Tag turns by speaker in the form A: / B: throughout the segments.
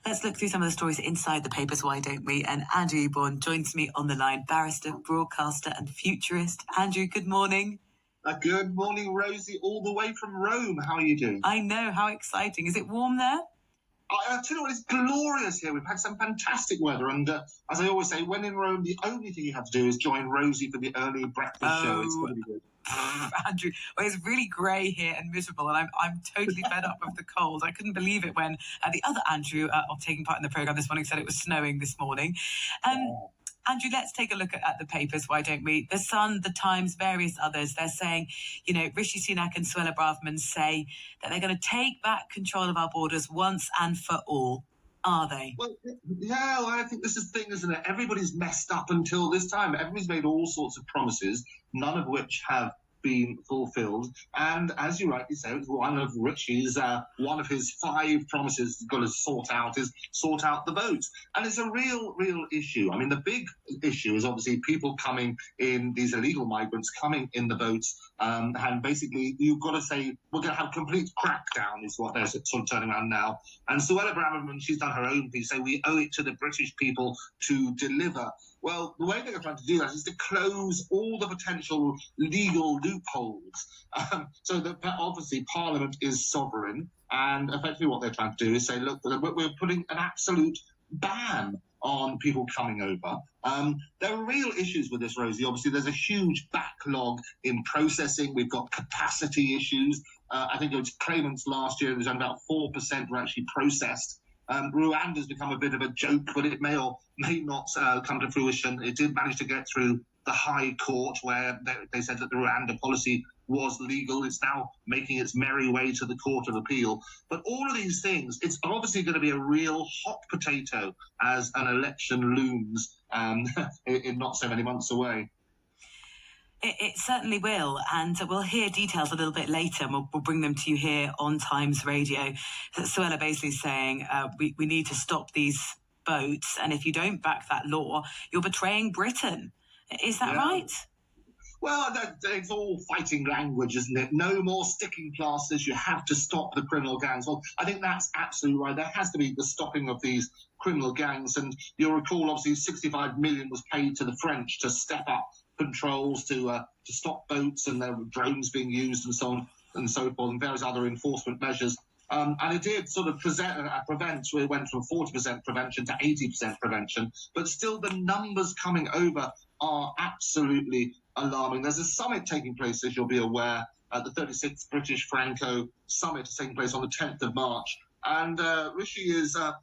A: Let's look through some of the stories inside the papers, why don't we? And Andrew Eborn joins me on the line, barrister, broadcaster and futurist. Andrew, good morning.
B: Good morning, Rosie, all the way from Rome. How are you doing?
A: I know, how exciting. Is it warm there?
B: I tell you what, it's glorious here. We've had some fantastic weather, and as I always say, when in Rome, the only thing you have to do is join Rosie for the early breakfast show. It's going to be good.
A: Andrew, well, it's really grey here and miserable, and I'm totally fed up with the cold. I couldn't believe it when the other Andrew, taking part in the programme this morning, said it was snowing this morning. Andrew, let's take a look at the papers, why don't we? The Sun, The Times, various others, they're saying, Rishi Sunak and Suella Braverman say that they're going to take back control of our borders once and for all. Are they?
B: Well, yeah, I think this is the thing, isn't it? Everybody's messed up until this time. Everybody's made all sorts of promises, none of which have been fulfilled. And as you rightly say, it's one of Rishi's, one of his 5 promises he's got to sort out the votes. And it's a real issue. I mean, the big issue is obviously people coming in, these illegal migrants coming in the boats. And basically, you've got to say, we're going to have complete crackdown, is what they're sort of turning around now. And Suella Braverman, she's done her own piece, say we owe it to the British people to deliver. Well, the way they're trying to do that is to close all the potential legal loopholes. So that obviously Parliament is sovereign, and effectively what they're trying to do is say, look, we're putting an absolute ban on people coming over. There are real issues with this, Rosie. Obviously, there's a huge backlog in processing. We've got capacity issues. I think it was claimants last year, there's only about 4% were actually processed. Rwanda's become a bit of a joke, but it may or may not come to fruition. It did manage to get through the High Court, where they said that the Rwanda policy was legal. It's now making its merry way to the Court of Appeal. But all of these things, it's obviously going to be a real hot potato as an election looms in not so many months away.
A: It certainly will, and we'll hear details a little bit later, and we'll bring them to you here on Times Radio. Suella basically saying we need to stop these boats, and if you don't back that law, you're betraying Britain. Is that right?
B: Well, it's all fighting language, isn't it? No more sticking plasters. You have to stop the criminal gangs. Well, I think that's absolutely right. There has to be the stopping of these criminal gangs. And you'll recall, obviously, 65 million was paid to the French to step up controls to stop boats, and there were drones being used and so on and so forth, and various other enforcement measures. And it did sort of prevent. We went from 40% prevention to 80% prevention. But still, the numbers coming over are absolutely alarming. There's a summit taking place, as you'll be aware. The 36th British Franco Summit is taking place on the 10th of March. And Rishi is a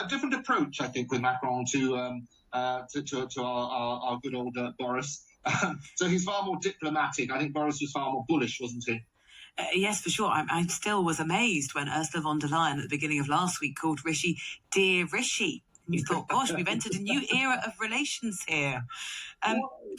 B: different approach, I think, with Macron to our good old Boris. So he's far more diplomatic. I think Boris was far more bullish, wasn't he?
A: Yes, for sure. I still was amazed when Ursula von der Leyen at the beginning of last week called Rishi Dear Rishi. And you thought, gosh, we've entered a new era of relations here.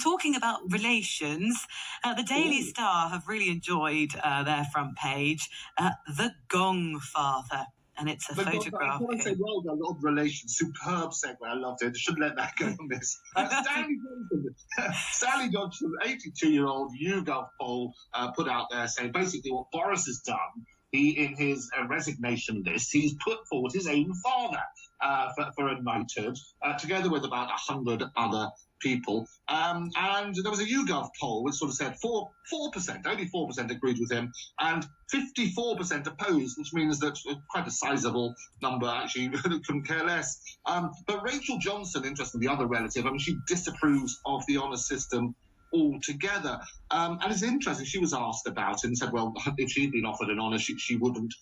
A: Talking about relations, the Daily Star have really enjoyed their front page, the Gongfather. And it's a photograph.
B: I want to say, well done, odd relations. Superb segue. I loved it. Should let that go on this. Stanley Johnson, 82-year-old YouGov poll put out there saying basically what Boris has done. He, in his resignation list, he's put forward his own father for a knighthood, together with about 100 other people. And there was a YouGov poll which sort of said 4%, only 4% agreed with him, and 54% opposed, which means that quite a sizable number actually couldn't care less. But Rachel Johnson, interestingly, the other relative, I mean, she disapproves of the honour system altogether. And it's interesting, she was asked about it and said, well, if she'd been offered an honour, she wouldn't.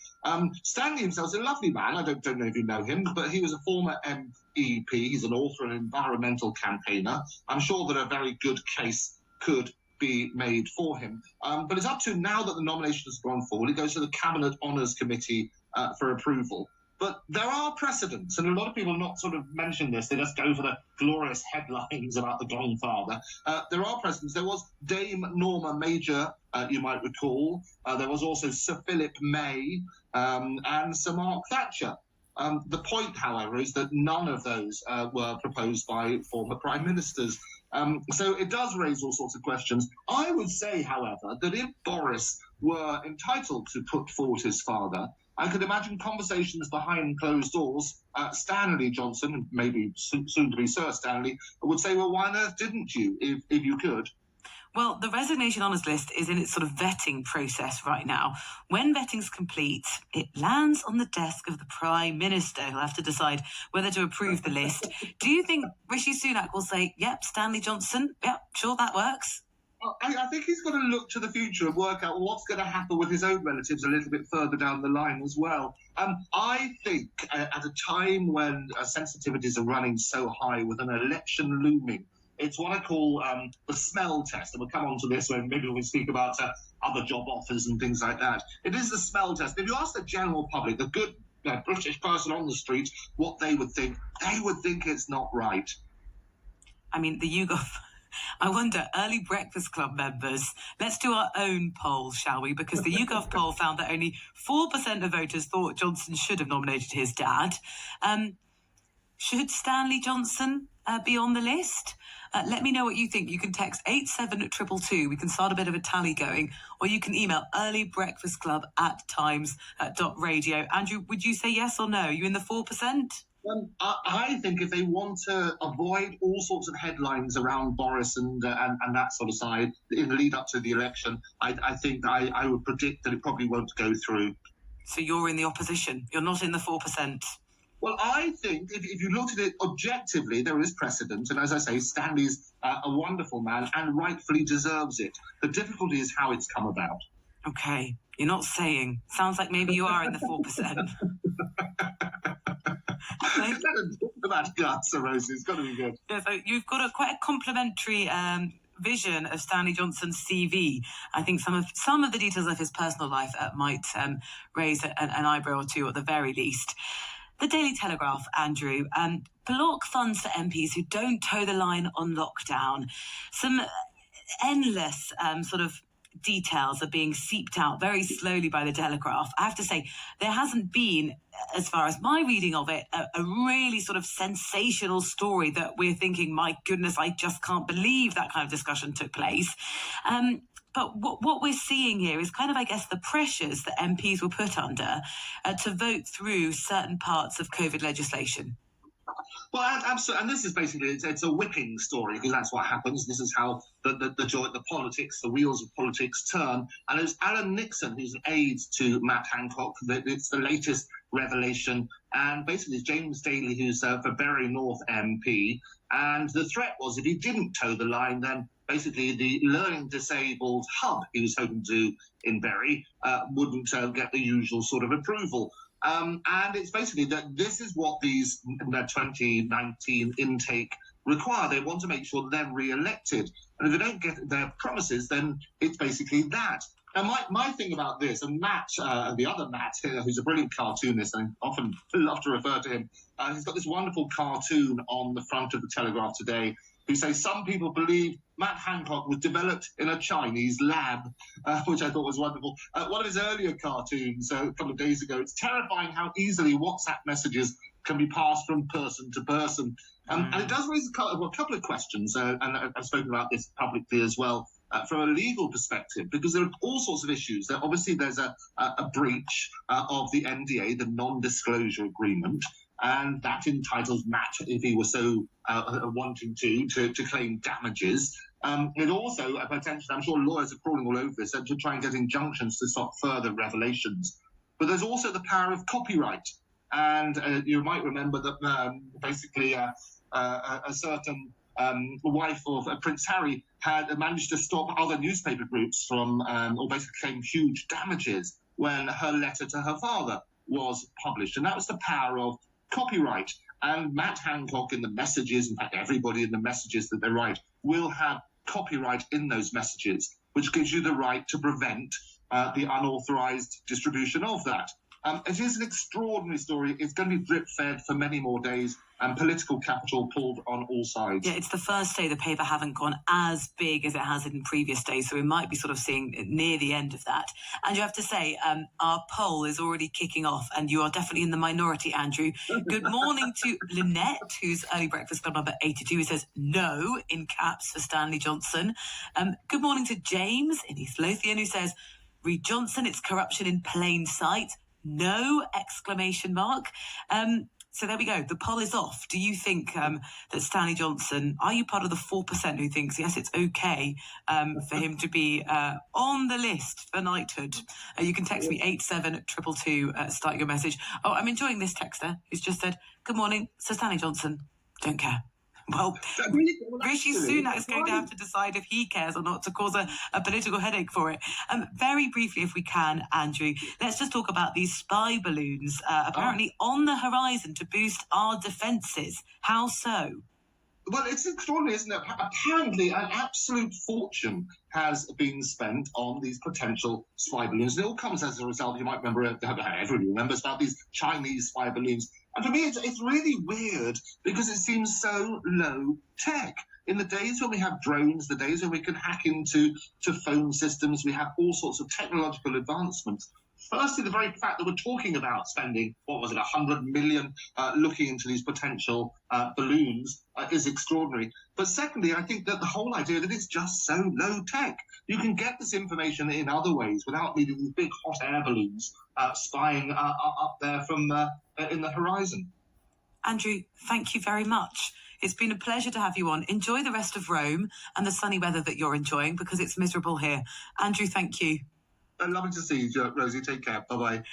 B: Stanley himself is a lovely man. I don't know if you know him, but he was a former MEP. He's an author and environmental campaigner. I'm sure that a very good case could be made for him. But it's up to now that the nomination has gone forward. It goes to the Cabinet Honours Committee for approval. But there are precedents, and a lot of people not sort of mention this. They just go for the glorious headlines about the Gongfather. There are precedents. There was Dame Norma Major, you might recall. There was also Sir Philip May and Sir Mark Thatcher. The point, however, is that none of those were proposed by former prime ministers. So it does raise all sorts of questions. I would say, however, that if Boris were entitled to put forward his father, I could imagine conversations behind closed doors. Stanley Johnson, maybe soon to be Sir Stanley, would say, well, why on earth didn't you, if you could?
A: Well, the resignation honours list is in its sort of vetting process right now. When vetting's complete, it lands on the desk of the Prime Minister, who'll have to decide whether to approve the list. Do you think Rishi Sunak will say, yep, Stanley Johnson, yep, sure, that works?
B: I think he's got to look to the future and work out what's going to happen with his own relatives a little bit further down the line as well. I think at a time when sensitivities are running so high with an election looming, it's what I call the smell test. And we'll come on to this when maybe we speak about other job offers and things like that. It is the smell test. If you ask the general public, the good British person on the street, what they would think it's not right.
A: I mean, the YouGov... I wonder, early Breakfast Club members, let's do our own poll, shall we? Because the YouGov poll found that only 4% of voters thought Johnson should have nominated his dad. Should Stanley Johnson be on the list? Let me know what you think. You can text 87222. We can start a bit of a tally going. Or you can email earlybreakfastclub@times.radio. Andrew, would you say yes or no? Are you in the 4%?
B: I think if they want to avoid all sorts of headlines around Boris and that sort of side in the lead up to the election, I think I would predict that it probably won't go through.
A: So you're in the opposition. You're not in the 4%.
B: Well, I think if you looked at it objectively, there is precedent. And as I say, Stanley's a wonderful man and rightfully deserves it. The difficulty is how it's come about.
A: OK, you're not saying. Sounds like maybe you are in the 4%.
B: Is that a talk about guts, Rosie? It's got to be good.
A: Yeah, so you've got quite a complimentary vision of Stanley Johnson's CV. I think some of the details of his personal life might raise an eyebrow or two at the very least. The Daily Telegraph, Andrew, block funds for MPs who don't toe the line on lockdown. Some endless sort of details are being seeped out very slowly by the Telegraph. I have to say, there hasn't been, as far as my reading of it, a really sort of sensational story that we're thinking, my goodness, I just can't believe that kind of discussion took place. But what we're seeing here is kind of, I guess, the pressures that MPs were put under to vote through certain parts of COVID legislation.
B: Well, absolutely, and this is basically it's a whipping story because that's what happens. This is how the politics, the wheels of politics turn. And it's Alan Nixon, who's an aide to Matt Hancock. It's the latest revelation, and basically it's James Daly, who's for Bury North MP. And the threat was if he didn't toe the line, then basically the learning disabled hub he was hoping to do in Bury wouldn't get the usual sort of approval. And it's basically that this is what these 2019 intake require. They want to make sure they're re-elected. And if they don't get their promises, then it's basically that. And my thing about this, and Matt, the other Matt, who's a brilliant cartoonist, and I often love to refer to him, he's got this wonderful cartoon on the front of the Telegraph today, who say some people believe Matt Hancock was developed in a Chinese lab, which I thought was wonderful. One of his earlier cartoons a couple of days ago, it's terrifying how easily WhatsApp messages can be passed from person to person. And it does raise a couple of questions, and I've spoken about this publicly as well, from a legal perspective, because there are all sorts of issues. Obviously, there's a breach of the NDA, the non-disclosure agreement, and that entitles Matt, if he were so wanting to claim damages. It also, potentially, I'm sure lawyers are crawling all over this, to try and get injunctions to stop further revelations. But there's also the power of copyright. And you might remember that basically a certain wife of Prince Harry had managed to stop other newspaper groups from, or basically claim huge damages when her letter to her father was published. And that was the power of copyright. And Matt Hancock in the messages, in fact, everybody in the messages that they write, will have copyright in those messages, which gives you the right to prevent the unauthorized distribution of that. It is an extraordinary story. It's going to be drip-fed for many more days, and political capital pulled on all sides.
A: Yeah, it's the first day the paper haven't gone as big as it has in previous days, so we might be sort of seeing near the end of that. And you have to say, our poll is already kicking off, and you are definitely in the minority, Andrew. Good morning to Lynette, who's Early Breakfast Club number 82, who says no in caps for Stanley Johnson. Good morning to James in East Lothian, who says, read Johnson, it's corruption in plain sight. no exclamation mark. So there we go. The poll is off. Do you think that Stanley Johnson, are you part of the 4% who thinks, yes, it's okay for him to be on the list for knighthood? You can text me 87222, start your message. Oh, I'm enjoying this texter who's just said, good morning, Sir Stanley Johnson. Don't care. Well, Rishi Sunak is going to have to decide if he cares or not to cause a political headache for it. Very briefly, if we can, Andrew, let's just talk about these spy balloons apparently on the horizon to boost our defences. How so?
B: Well, it's extraordinary, isn't it? Apparently, an absolute fortune has been spent on these potential spy balloons. And it all comes as a result, you might remember, everybody remembers about these Chinese spy balloons. And for me, it's really weird because it seems so low tech. In the days when we have drones, the days when we can hack into phone systems, we have all sorts of technological advancements. Firstly, the very fact that we're talking about spending, 100 million looking into these potential balloons is extraordinary. But secondly, I think that the whole idea that it's just so low tech. You can get this information in other ways without needing these big hot air balloons spying up there from in the horizon.
A: Andrew, thank you very much. It's been a pleasure to have you on. Enjoy the rest of Rome and the sunny weather that you're enjoying because it's miserable here. Andrew, thank you.
B: Lovely to see you, Rosie. Take care. Bye-bye.